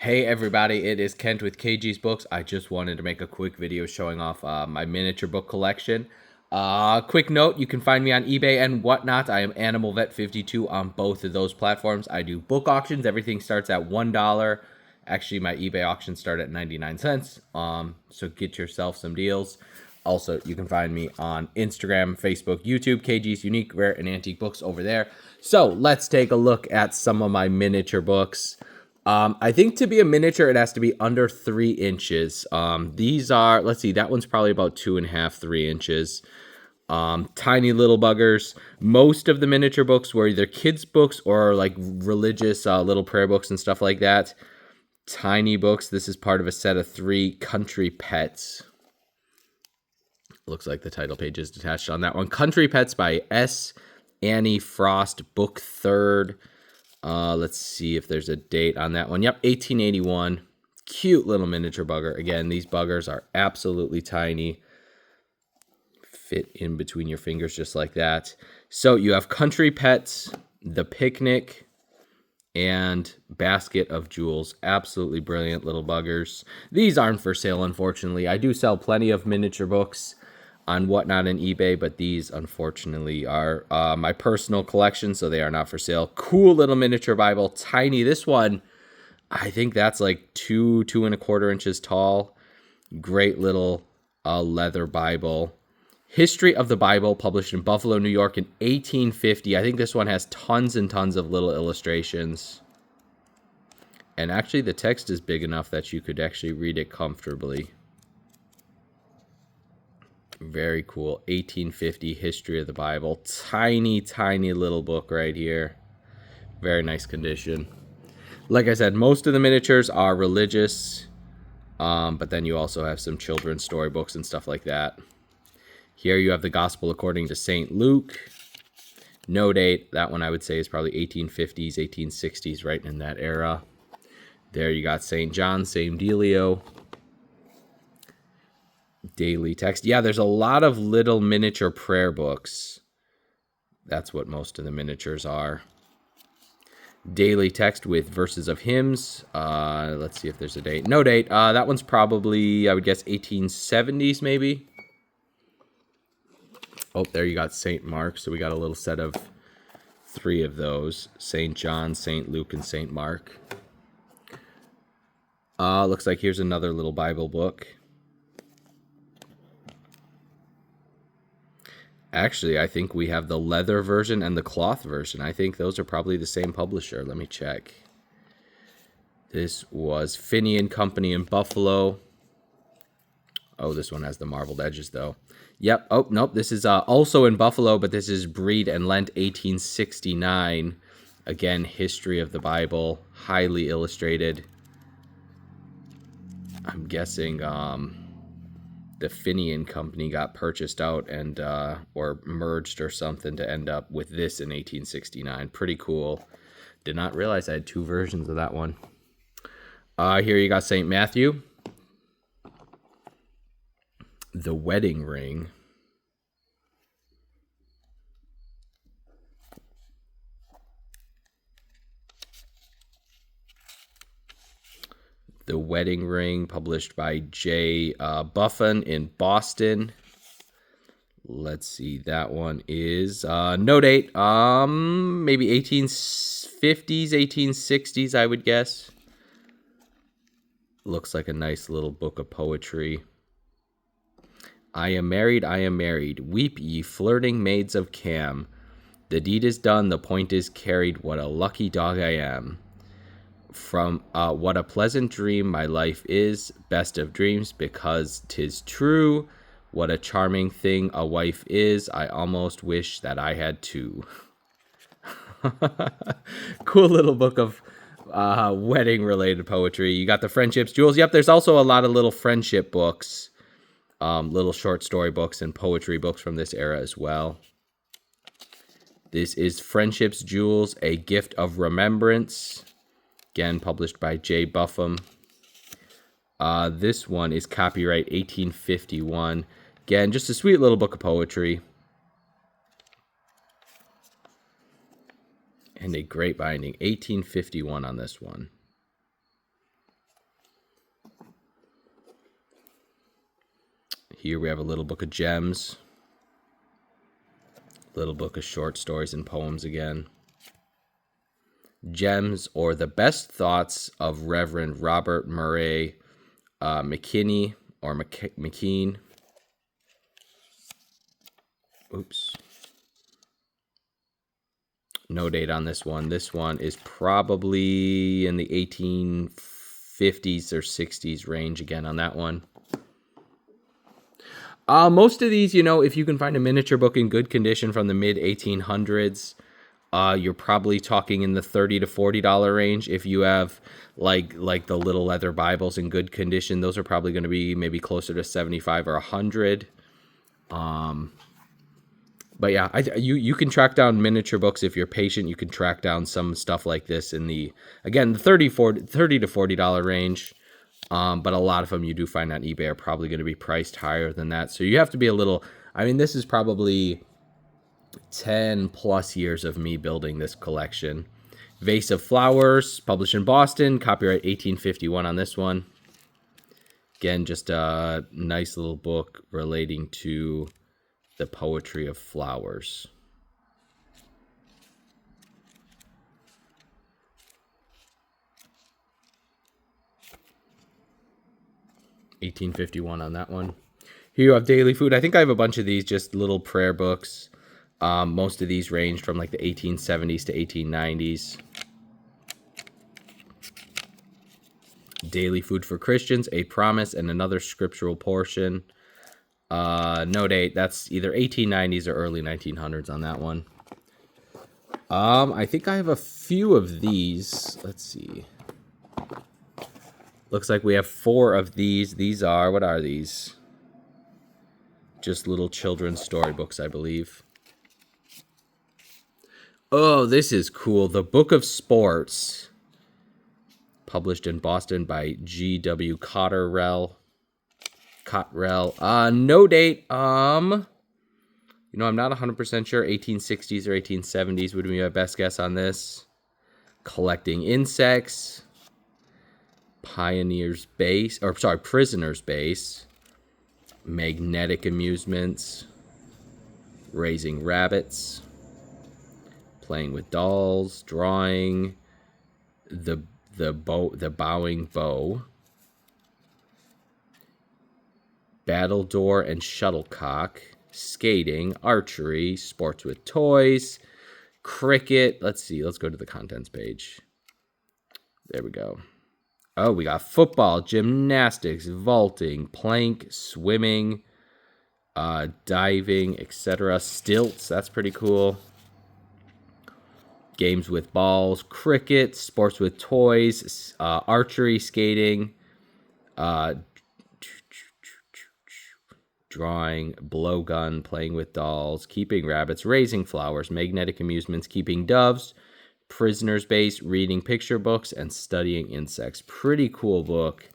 Hey everybody, it is Kent with KG's Books. I just wanted to make a quick video showing off my miniature book collection. Quick note, you can find me on eBay and whatnot. I am Animal Vet 52 on both of those platforms. I do book auctions. Everything starts at $1. Actually, my eBay auctions start at 99 cents. So get yourself some deals. Also, you can find me on Instagram, Facebook, YouTube, KG's Unique, Rare, and Antique Books over there. So let's take a look at some of my miniature books. I think to be a miniature, it has to be under 3 inches. These are, let's see, that one's probably about 2.5, 3 inches. Tiny little buggers. Most of the miniature books were either kids' books or like religious little prayer books and stuff like that. Tiny books. This is part of a set of 3 Country Pets. Looks like the title page is detached on that one. Country Pets by S. Annie Frost, book 3rd. Let's see if there's a date on that one. Yep, 1881. Cute little miniature bugger. Again, these buggers are absolutely tiny. Fit in between your fingers just like that. So you have Country Pets, The Picnic, and Basket of Jewels. Absolutely brilliant little buggers. These aren't for sale, unfortunately. I do sell plenty of miniature books on Whatnot and eBay, but these unfortunately are my personal collection, so they are not for sale. Cool little miniature Bible, tiny. This one, I think that's like 2.25 inches tall. Great little leather Bible. History of the Bible, published in Buffalo, New York in 1850. I think this one has tons and tons of little illustrations. And actually the text is big enough that you could actually read it comfortably. Very cool. 1850 History of the Bible. Tiny, tiny little book right here. Very nice condition. Like I said, most of the miniatures are religious, but then you also have some children's storybooks and stuff like that. Here you have the Gospel according to St. Luke. No date. That one I would say is probably 1850s, 1860s, right in that era. There you got St. John, same dealio. Daily text. Yeah, there's a lot of little miniature prayer books. That's what most of the miniatures are. Daily text with verses of hymns. Let's see if there's a date. No date. That one's probably, I would guess, 1870s maybe. Oh, there you got St. Mark. So we got a little set of 3 of those. St. John, St. Luke, and St. Mark. Looks like here's another little Bible book. Actually, I think we have the leather version and the cloth version. I think those are probably the same publisher. Let me check. This was Finney and Company in Buffalo. Oh, this one has the marbled edges, though. Yep. Oh, nope. This is also in Buffalo, but this is Breed and Lent 1869. Again, History of the Bible. Highly illustrated. I'm guessing the Finney and Company got purchased out and or merged or something to end up with this in 1869. Pretty cool. Did not realize I had 2 versions of that one. Here you got St. Matthew. The Wedding Ring. The Wedding Ring, published by J. Buffon in Boston. Let's see, that one is no date. Maybe 1850s, 1860s, I would guess. Looks like a nice little book of poetry. I am married, I am married. Weep, ye flirting maids of Cam. The deed is done, the point is carried. What a lucky dog I am. From what a pleasant dream my life is, best of dreams, because 'tis true. What a charming thing a wife is, I almost wish that I had 2. Cool little book of wedding-related poetry. You got the Friendships, Jewels. Yep, there's also a lot of little friendship books, little short story books and poetry books from this era as well. This is Friendships, Jewels, A Gift of Remembrance. Again, published by J. Buffum. This one is copyright 1851. Again, just a sweet little book of poetry. And a great binding. 1851 on this one. Here we have a little book of gems. Little book of short stories and poems again. Gems, or the best thoughts of Reverend Robert Murray McKinney, or McKean. Oops. No date on this one. This one is probably in the 1850s or 60s range again on that one. Most of these, if you can find a miniature book in good condition from the mid 1800s, you're probably talking in the $30 to $40 range. If you have like the little leather Bibles in good condition, those are probably going to be maybe closer to 75 or 100. But yeah, you can track down miniature books if you're patient. You can track down some stuff like this in the $30 to $40 range. But a lot of them you do find on eBay are probably going to be priced higher than that. So you have to be a little. I mean, this is probably 10 plus years of me building this collection. Vase of Flowers, published in Boston, copyright 1851 on this one. Again, just a nice little book relating to the poetry of flowers. $18.51 on that one. Here you have Daily Food. I think I have a bunch of these, just little prayer books. Most of these ranged from like the 1870s to 1890s. Daily Food for Christians, A Promise, and Another Scriptural Portion. No date. That's either 1890s or early 1900s on that one. I think I have a few of these. Let's see. Looks like we have 4 of these. These are, what are these? Just little children's storybooks, I believe. Oh, this is cool. The Book of Sports. Published in Boston by G.W. Cottrell. No date. I'm not 100% sure. 1860s or 1870s would be my best guess on this. Collecting Insects. Prisoner's Base. Magnetic Amusements. Raising Rabbits. Playing with Dolls. Drawing. The Bowing Bow. Battledore and Shuttlecock. Skating. Archery. Sports with Toys. Cricket. Let's see. Let's go to the contents page. There we go. Oh, we got football, gymnastics, vaulting, plank, swimming, diving, etc. Stilts, that's pretty cool. Games with balls, cricket, sports with toys, archery, skating, drawing, blowgun, playing with dolls, keeping rabbits, raising flowers, magnetic amusements, keeping doves, Prisoner's Base, reading picture books, and studying insects. Pretty cool book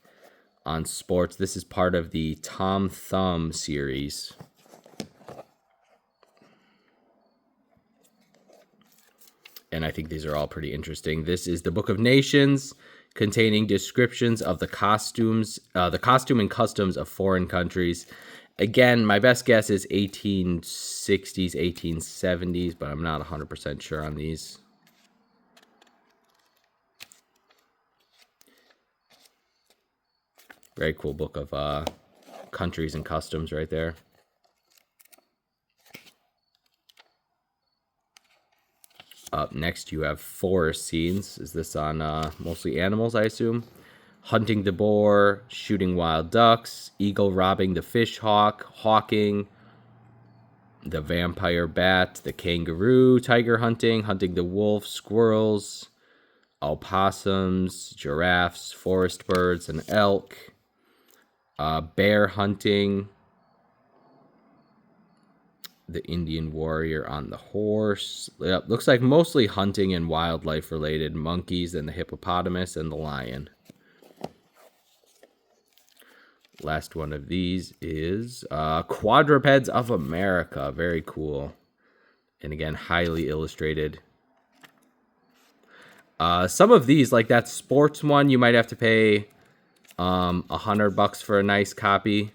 on sports. This is part of the Tom Thumb series. And I think these are all pretty interesting. This is the Book of Nations, containing descriptions of the costume and customs of foreign countries. Again, my best guess is 1860s, 1870s, but I'm not 100% sure on these. Very cool book of countries and customs right there. Up next, you have forest scenes. Is this on mostly animals, I assume? Hunting the boar, shooting wild ducks, eagle robbing the fish hawk, hawking, the vampire bat, the kangaroo, tiger hunting, hunting the wolf, squirrels, opossums, giraffes, forest birds, and elk. Bear hunting, the Indian warrior on the horse. Yep, looks like mostly hunting and wildlife related. Monkeys and the hippopotamus and the lion. Last one of these is Quadrupeds of America. Very cool. And again, highly illustrated. Some of these, like that sports one, you might have to pay $100 for a nice copy.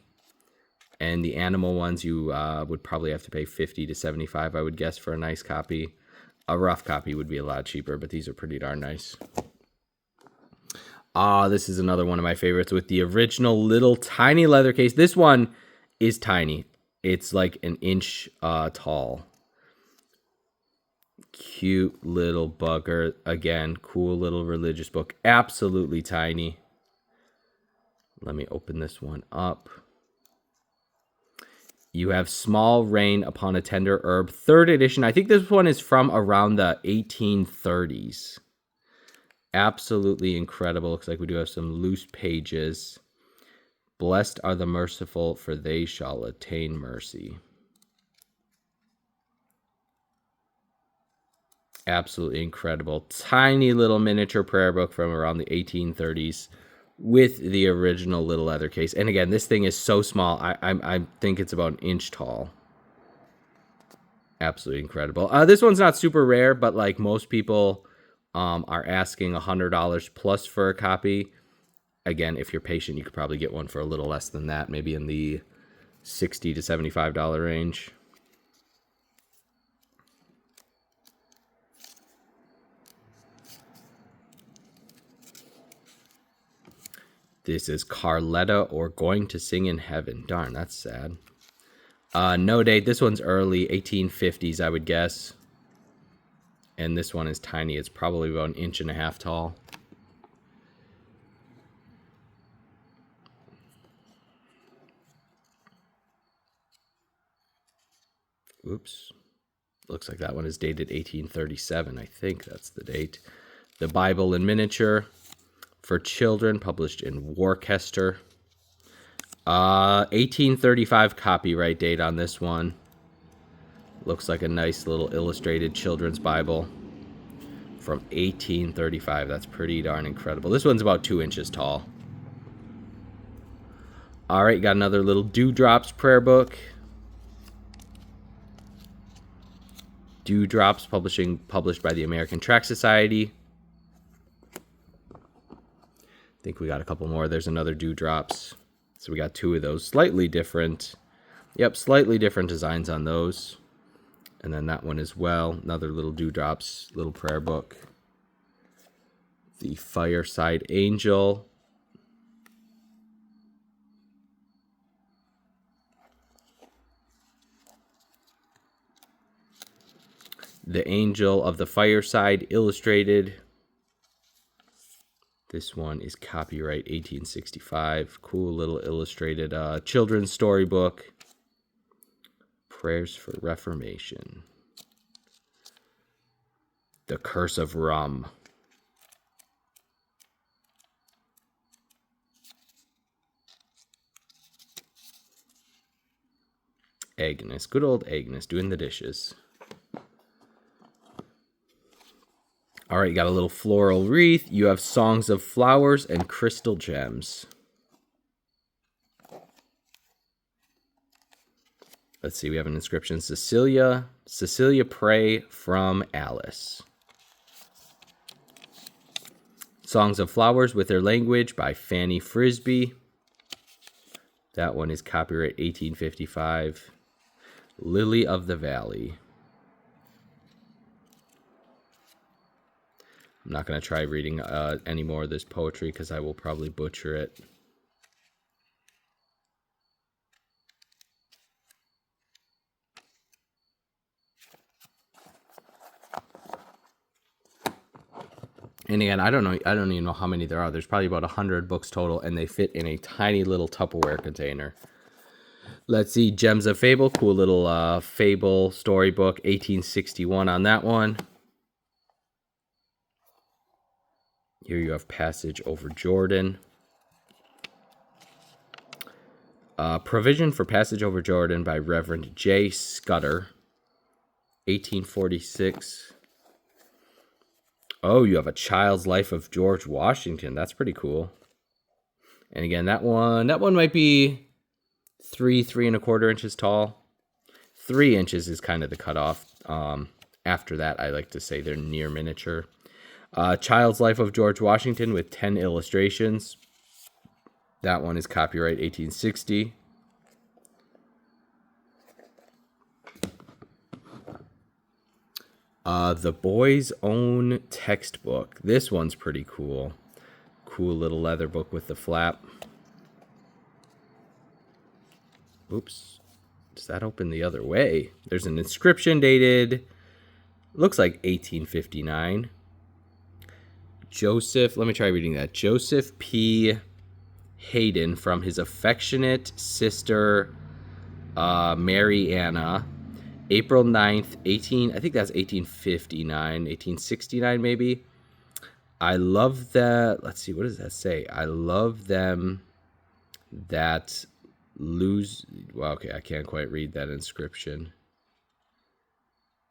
And the animal ones, you would probably have to pay $50 to $75, I would guess, for a nice copy. A rough copy would be a lot cheaper, but these are pretty darn nice. This is another one of my favorites with the original little tiny leather case. This one is tiny. It's like an inch tall. Cute little bugger. Again, cool little religious book. Absolutely tiny. Let me open this one up. You have Small Rain Upon a Tender Herb, 3rd edition. I think this one is from around the 1830s. Absolutely incredible. Looks like we do have some loose pages. Blessed are the merciful, for they shall attain mercy. Absolutely incredible. Tiny little miniature prayer book from around the 1830s with the original little leather case. And again, this thing is so small. I think it's about an inch tall. Absolutely incredible. This one's not super rare, but like most people are asking $100 plus for a copy. Again, if you're patient, you could probably get one for a little less than that, maybe in the $60 to $75 range. This is Carletta or Going to Sing in Heaven. Darn, that's sad. No date. This one's early 1850s, I would guess. And this one is tiny. It's probably about an inch and a half tall. Oops. Looks like that one is dated 1837. I think that's the date. The Bible in Miniature for Children, published in Worcester. 1835 copyright date on this one. Looks like a nice little illustrated children's Bible from 1835. That's pretty darn incredible. This one's about 2 inches tall. All right, got another little Dewdrops prayer book. Dewdrops published by the American Tract Society. I think we got a couple more. There's another Dewdrops. So we got 2 of those. Slightly different. Yep, slightly different designs on those. And then that one as well. Another little Dewdrops, little prayer book. The Fireside Angel. The Angel of the Fireside, illustrated. This one is copyright 1865. Cool little illustrated children's storybook. Prayers for Reformation. The Curse of Rum. Agnes, good old Agnes, doing the dishes. All right, you got a little floral wreath. You have Songs of Flowers and Crystal Gems. Let's see, we have an inscription. Cecilia, pray from Alice. Songs of Flowers with Their Language by Fanny Frisbee. That one is copyright 1855. Lily of the Valley. I'm not going to try reading any more of this poetry because I will probably butcher it. And again, I don't even know how many there are. There's probably about 100 books total, and they fit in a tiny little Tupperware container. Let's see, Gems of Fable, cool little Fable storybook, 1861 on that one. Here you have Passage Over Jordan. Provision for Passage Over Jordan by Reverend J. Scudder, 1846. Oh, you have A Child's Life of George Washington. That's pretty cool. And again, that one might be 3 3¼ inches tall. 3 inches is kind of the cutoff. After that, I like to say they're near miniature. Child's Life of George Washington with 10 illustrations. That one is copyright 1860. The Boys' Own Textbook. This one's pretty cool. Cool little leather book with the flap. Oops. Does that open the other way? There's an inscription dated, looks like 1859. Joseph, let me try reading that. Joseph P. Hayden, from his affectionate sister, Mary Anna, April 9th, I think that's 1859, 1869 maybe. I love that. Let's see, what does that say? I love them that lose. Well, okay, I can't quite read that inscription.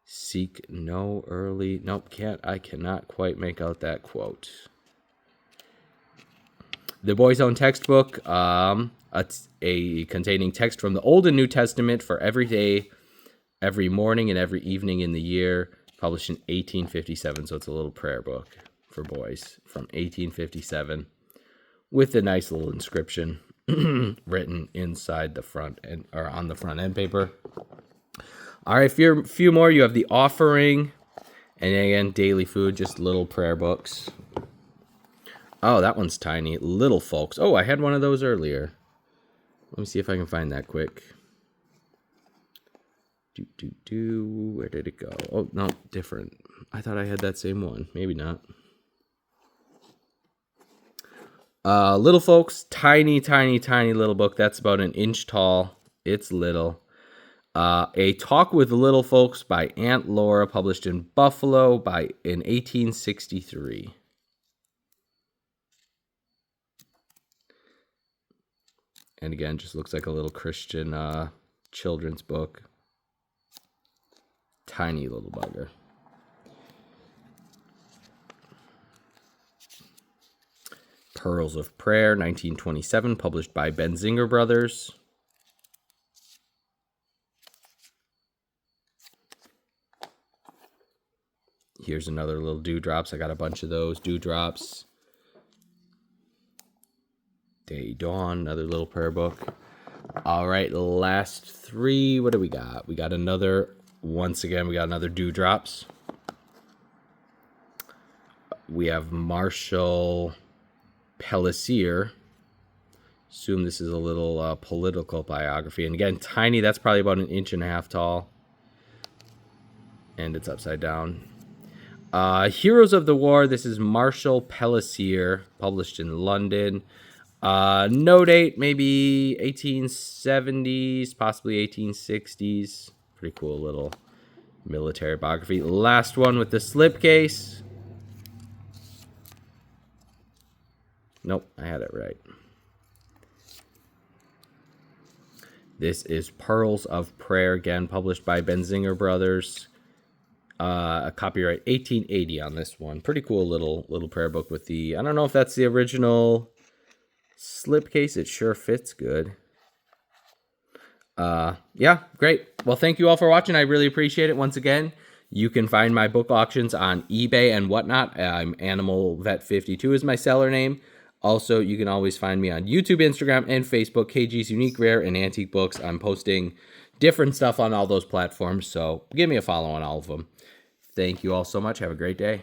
Seek no early. Nope, I cannot quite make out that quote. The Boys' Own Textbook, containing text from the Old and New Testament for every day, every morning, and every evening in the year, published in 1857. So it's a little prayer book for boys from 1857 with a nice little inscription written inside the front end, or on the front end paper. All right, a few more. You have The Offering, and again, Daily Food, just little prayer books. Oh, that one's tiny. Little Folks. Oh, I had one of those earlier. Let me see if I can find that quick. Where did it go? Oh, no, different. I thought I had that same one. Maybe not. Little Folks, tiny little book. That's about an inch tall. It's little. A Talk with Little Folks by Aunt Laura, published in Buffalo in 1863. And again, just looks like a little Christian children's book. Tiny little bugger. Pearls of Prayer, 1927, published by Benzinger Brothers. Here's another little Dewdrops. I got a bunch of those Dewdrops. Day Dawn, another little prayer book. All right, last three. What do we got? We got another, once again, we got another Dewdrops. We have Marshall Pellisier. Assume this is a little political biography. And again, tiny. That's probably about 1.5 inches tall. And it's upside down. Heroes of the War. This is Marshall Pellisier, published in London. No date, maybe 1870s, possibly 1860s. Pretty cool little military biography. Last one with the slipcase. Nope, I had it right. This is Pearls of Prayer, again, published by Benzinger Brothers. A copyright 1880 on this one. Pretty cool little prayer book with the, I don't know if that's the original slipcase. It sure fits good. Yeah, great. Well, thank you all for watching. I really appreciate it. Once again, you can find my book auctions on eBay and whatnot. I'm Animal Vet 52 is my seller name. Also, you can always find me on YouTube, Instagram, and Facebook, KG's Unique, Rare, and Antique Books. I'm posting different stuff on all those platforms, so give me a follow on all of them. Thank you all so much. Have a great day.